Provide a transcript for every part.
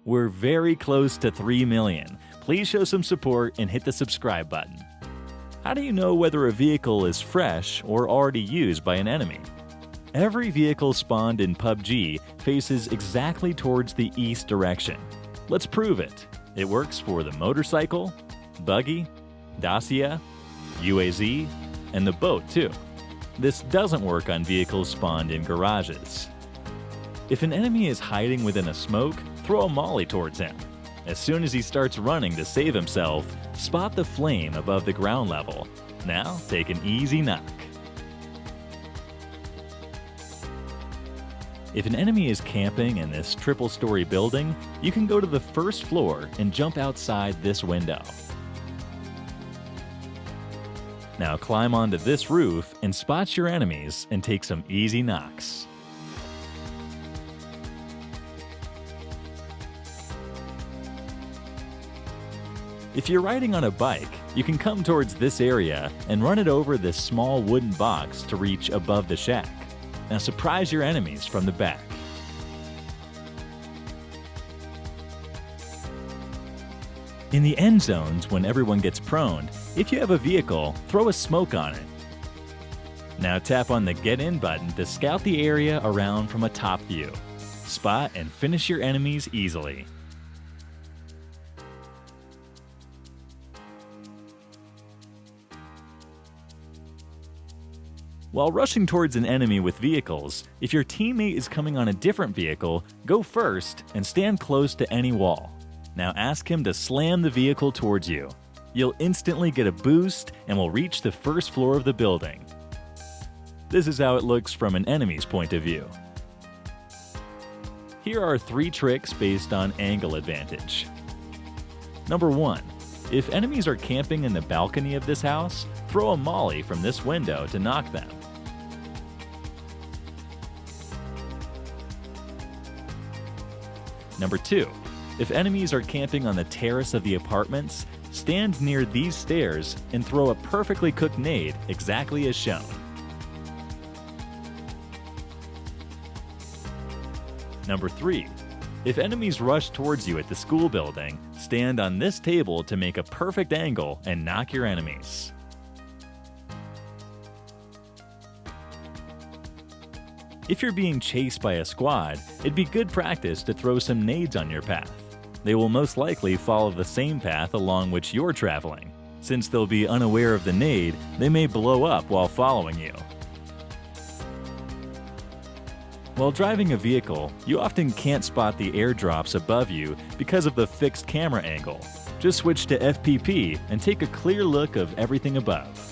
We're very close to 3 million. Please show some support and hit the subscribe button. How do you know whether a vehicle is fresh or already used by an enemy? Every vehicle spawned in PUBG faces exactly towards the east direction. Let's prove it. It works for the motorcycle, buggy, Dacia, UAZ, and the boat too. This doesn't work on vehicles spawned in garages. If an enemy is hiding within a smoke, throw a molly towards him. As soon as he starts running to save himself, spot the flame above the ground level. Now take an easy knock. If an enemy is camping in this triple-story building, you can go to the first floor and jump outside this window. Now climb onto this roof and spot your enemies and take some easy knocks. If you're riding on a bike, you can come towards this area and run it over this small wooden box to reach above the shack. Now surprise your enemies from the back. In the end zones, when everyone gets prone, if you have a vehicle, throw a smoke on it. Now tap on the Get In button to scout the area around from a top view. Spot and finish your enemies easily. While rushing towards an enemy with vehicles, if your teammate is coming on a different vehicle, go first and stand close to any wall. Now ask him to slam the vehicle towards you. You'll instantly get a boost and will reach the first floor of the building. This is how it looks from an enemy's point of view. Here are 3 tricks based on angle advantage. Number 1. If enemies are camping in the balcony of this house, throw a molly from this window to knock them. Number 2. If enemies are camping on the terrace of the apartments, stand near these stairs and throw a perfectly cooked nade exactly as shown. Number 3. If enemies rush towards you at the school building, stand on this table to make a perfect angle and knock your enemies. If you're being chased by a squad, it'd be good practice to throw some nades on your path. They will most likely follow the same path along which you're traveling. Since they'll be unaware of the nade, they may blow up while following you. While driving a vehicle, you often can't spot the airdrops above you because of the fixed camera angle. Just switch to FPP and take a clear look of everything above.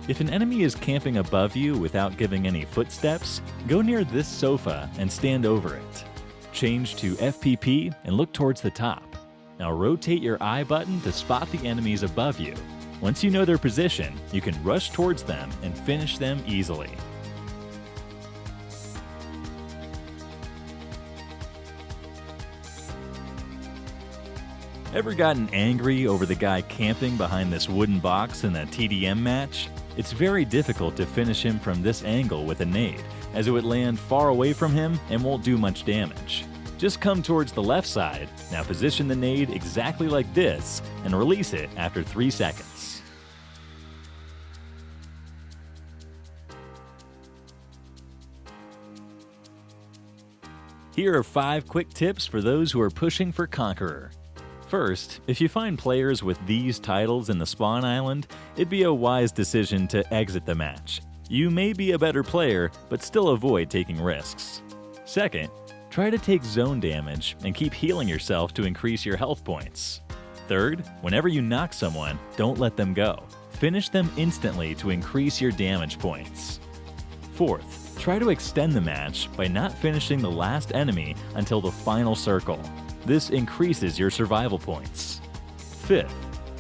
If an enemy is camping above you without giving any footsteps, go near this sofa and stand over it. Change to FPP and look towards the top. Now rotate your I button to spot the enemies above you. Once you know their position, you can rush towards them and finish them easily. Ever gotten angry over the guy camping behind this wooden box in a TDM match? It's very difficult to finish him from this angle with a nade, as it would land far away from him and won't do much damage. Just come towards the left side, now position the nade exactly like this, and release it after 3 seconds. Here are 5 quick tips for those who are pushing for Conqueror. First, if you find players with these titles in the spawn island, it'd be a wise decision to exit the match. You may be a better player, but still avoid taking risks. Second, try to take zone damage and keep healing yourself to increase your health points. Third, whenever you knock someone, don't let them go. Finish them instantly to increase your damage points. Fourth, try to extend the match by not finishing the last enemy until the final circle. This increases your survival points. Fifth,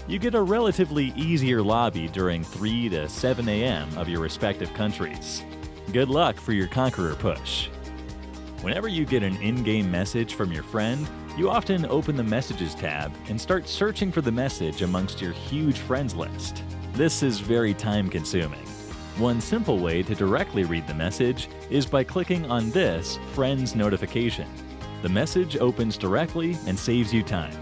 you get a relatively easier lobby during 3 to 7 a.m. of your respective countries. Good luck for your Conqueror push. Whenever you get an in-game message from your friend, you often open the Messages tab and start searching for the message amongst your huge friends list. This is very time-consuming. One simple way to directly read the message is by clicking on this Friends notification. The message opens directly and saves you time.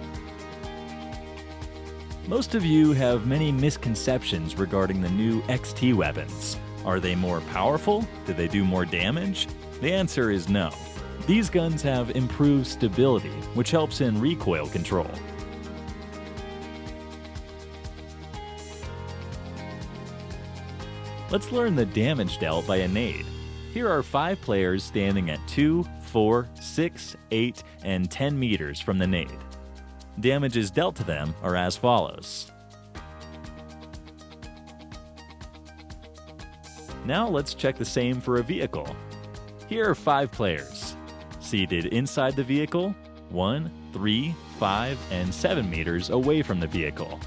Most of you have many misconceptions regarding the new XT weapons. Are they more powerful? Do they do more damage? The answer is no. These guns have improved stability, which helps in recoil control. Let's learn the damage dealt by a nade. Here are 5 players standing at 2, 4, 6, 8, and 10 meters from the nade. Damages dealt to them are as follows. Now let's check the same for a vehicle. Here are 5 players. Seated inside the vehicle, 1, 3, 5, and 7 meters away from the vehicle.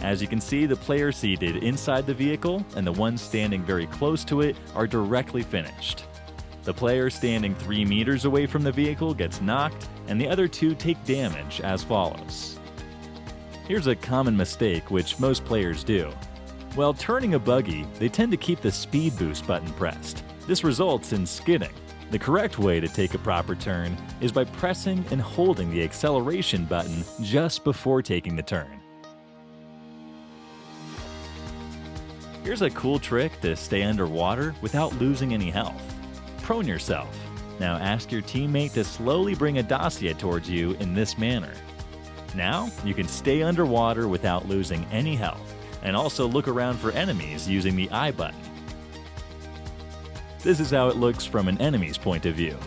As you can see, the player seated inside the vehicle and the ones standing very close to it are directly finished. The player standing 3 meters away from the vehicle gets knocked, and the other 2 take damage as follows. Here's a common mistake which most players do. While turning a buggy, they tend to keep the speed boost button pressed. This results in skidding. The correct way to take a proper turn is by pressing and holding the acceleration button just before taking the turn. Here's a cool trick to stay underwater without losing any health. Prone yourself. Now ask your teammate to slowly bring a dossier towards you in this manner. Now you can stay underwater without losing any health, and also look around for enemies using the I button. This is how it looks from an enemy's point of view.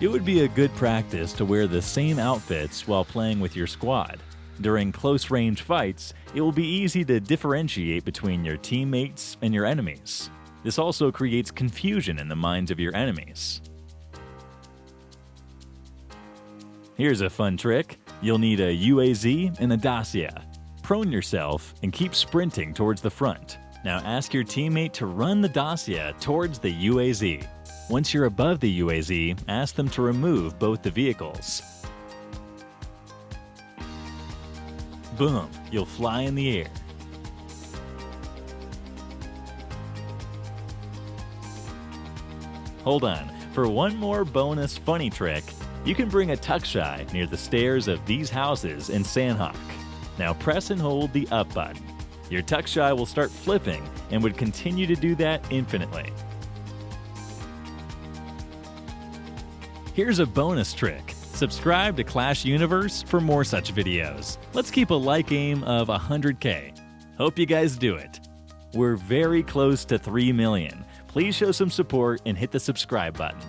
It would be a good practice to wear the same outfits while playing with your squad. During close-range fights, it will be easy to differentiate between your teammates and your enemies. This also creates confusion in the minds of your enemies. Here's a fun trick. You'll need a UAZ and a dossier. Prone yourself and keep sprinting towards the front. Now ask your teammate to run the dossier towards the UAZ. Once you're above the UAZ, ask them to remove both the vehicles. Boom, you'll fly in the air. Hold on, for one more bonus funny trick, you can bring a tuck-shy near the stairs of these houses in Sandhawk. Now press and hold the up button. Your tuck-shy will start flipping and would continue to do that infinitely. Here's a bonus trick. Subscribe to Clash Universe for more such videos. Let's keep a like aim of 100K. Hope you guys do it. We're very close to 3 million. Please show some support and hit the subscribe button.